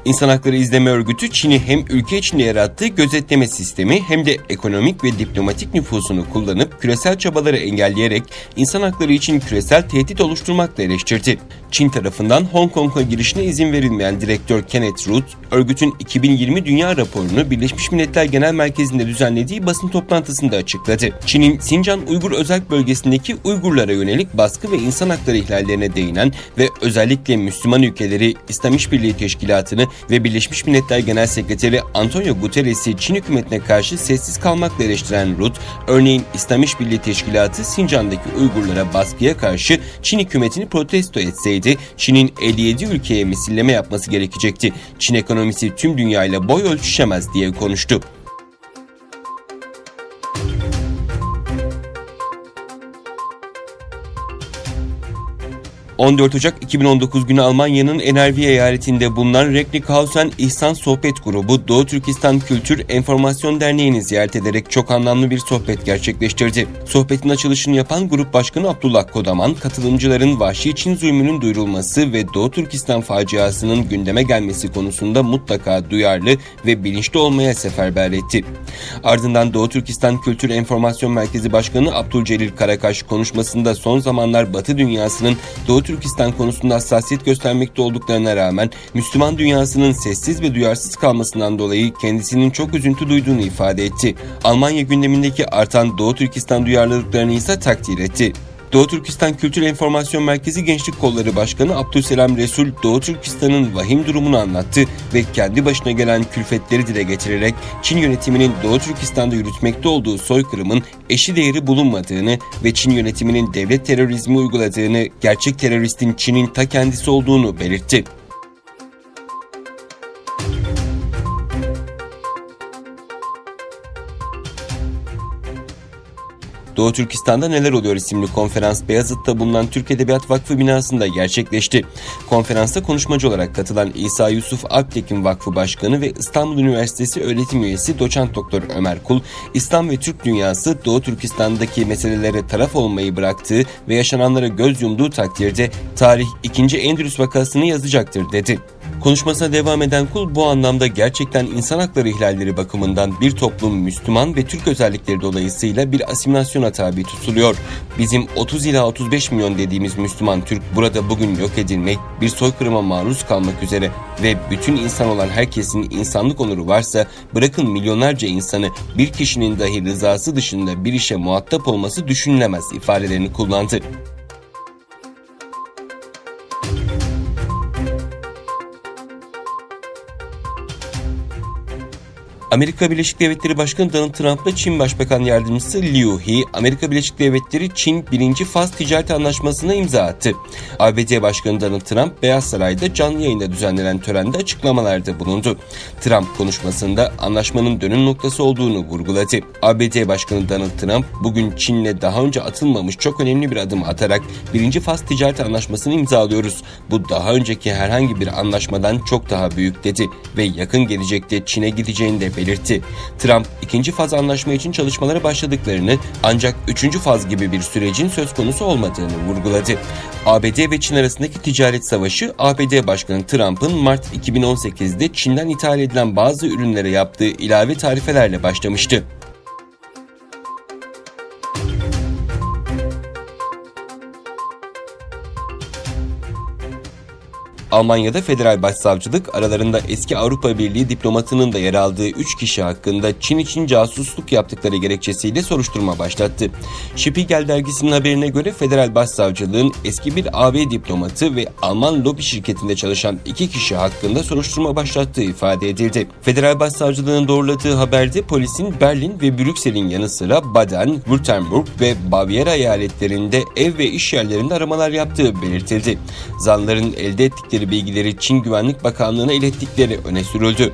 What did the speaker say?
İnsan Hakları İzleme Örgütü, Çin'i hem ülke içinde yarattığı gözetleme sistemi hem de ekonomik ve diplomatik nüfusunu kullanıp küresel çabaları engelleyerek insan hakları için küresel tehdit oluşturmakla eleştirdi. Çin tarafından Hong Kong'a girişine izin verilmeyen direktör Kenneth Roth, örgütün 2020 Dünya raporunu Birleşmiş Milletler Genel Merkezi'nde düzenlediği basın toplantısında açıkladı. Çin'in Sincan Uygur Özerk Bölgesi'ndeki Uygurlara yönelik baskı ve insan hakları ihlallerine değinen ve özellikle Müslüman ülkeleri, İslam İşbirliği Teşkilatı'nı ve Birleşmiş Milletler Genel Sekreteri Antonio Guterres'i Çin hükümetine karşı sessiz kalmakla eleştiren Roth, örneğin İslam İşbirliği Teşkilatı Sincan'daki Uygurlara baskıya karşı Çin hükümetini protesto etseydi, Çin'in 57 ülkeye misilleme yapması gerekecekti. Çin ekonomisi tüm dünyayla boy ölçüşemez diye konuştu. 14 Ocak 2019 günü Almanya'nın NRW eyaletinde bulunan Recklinghausen İhsan Sohbet Grubu, Doğu Türkistan Kültür Enformasyon Derneği'ni ziyaret ederek çok anlamlı bir sohbet gerçekleştirdi. Sohbetin açılışını yapan Grup Başkanı Abdullah Kodaman, katılımcıların vahşi Çin zulmünün duyurulması ve Doğu Türkistan faciasının gündeme gelmesi konusunda mutlaka duyarlı ve bilinçli olmaya seferber etti. Ardından Doğu Türkistan Kültür Enformasyon Merkezi Başkanı Abdülcelil Karakaş konuşmasında son zamanlar Batı dünyasının Doğu Türkistan konusunda hassasiyet göstermekte olduklarına rağmen Müslüman dünyasının sessiz ve duyarsız kalmasından dolayı kendisinin çok üzüntü duyduğunu ifade etti. Almanya gündemindeki artan Doğu Türkistan duyarlılıklarını ise takdir etti. Doğu Türkistan Kültür Enformasyon Merkezi Gençlik Kolları Başkanı Abdülselam Resul, Doğu Türkistan'ın vahim durumunu anlattı ve kendi başına gelen külfetleri dile getirerek Çin yönetiminin Doğu Türkistan'da yürütmekte olduğu soykırımın eşi değeri bulunmadığını ve Çin yönetiminin devlet terörizmi uyguladığını, gerçek teröristin Çin'in ta kendisi olduğunu belirtti. Doğu Türkistan'da Neler Oluyor isimli konferans Beyazıt'ta bulunan Türk Edebiyat Vakfı binasında gerçekleşti. Konferansta konuşmacı olarak katılan İsa Yusuf Alptekin Vakfı Başkanı ve İstanbul Üniversitesi öğretim üyesi Doçent Doktor Ömer Kul, İslam ve Türk dünyası Doğu Türkistan'daki meselelere taraf olmayı bıraktığı ve yaşananlara göz yumduğu takdirde tarih 2. Endülüs vakasını yazacaktır dedi. Konuşmasına devam eden Kul, bu anlamda gerçekten insan hakları ihlalleri bakımından bir toplum Müslüman ve Türk özellikleri dolayısıyla bir asimilasyona tabi tutuluyor. Bizim 30 ila 35 milyon dediğimiz Müslüman Türk burada bugün yok edilmek, bir soykırıma maruz kalmak üzere ve bütün insan olan herkesin insanlık onuru varsa bırakın milyonlarca insanı, bir kişinin dahi rızası dışında bir işe muhatap olması düşünülemez ifadelerini kullandı. Amerika Birleşik Devletleri Başkanı Donald Trump'la Çin Başbakan Yardımcısı Liu He, Amerika Birleşik Devletleri Çin 1. faz ticaret anlaşmasına imza attı. ABD Başkanı Donald Trump, Beyaz Saray'da canlı yayında düzenlenen törende açıklamalarda bulundu. Trump konuşmasında anlaşmanın dönüm noktası olduğunu vurguladı. ABD Başkanı Donald Trump, bugün Çin'le daha önce atılmamış çok önemli bir adım atarak 1. faz ticaret anlaşmasını imzalıyoruz. Bu daha önceki herhangi bir anlaşmadan çok daha büyük dedi ve yakın gelecekte Çin'e gideceğini de belirtti. Trump, 2. faz anlaşma için çalışmalara başladıklarını ancak 3. faz gibi bir sürecin söz konusu olmadığını vurguladı. ABD ve Çin arasındaki ticaret savaşı, ABD Başkanı Trump'ın Mart 2018'de Çin'den ithal edilen bazı ürünlere yaptığı ilave tarifelerle başlamıştı. Almanya'da Federal Başsavcılık, aralarında eski Avrupa Birliği diplomatının da yer aldığı 3 kişi hakkında Çin için casusluk yaptıkları gerekçesiyle soruşturma başlattı. Spiegel dergisinin haberine göre Federal Başsavcılığın eski bir AB diplomatı ve Alman lobi şirketinde çalışan 2 kişi hakkında soruşturma başlattığı ifade edildi. Federal Başsavcılığın doğruladığı haberde polisin Berlin ve Brüksel'in yanı sıra Baden, Württemberg ve Bavyera eyaletlerinde ev ve iş yerlerinde aramalar yaptığı belirtildi. Zanlıların elde ettikleri bilgileri Çin Güvenlik Bakanlığı'na ilettikleri öne sürüldü.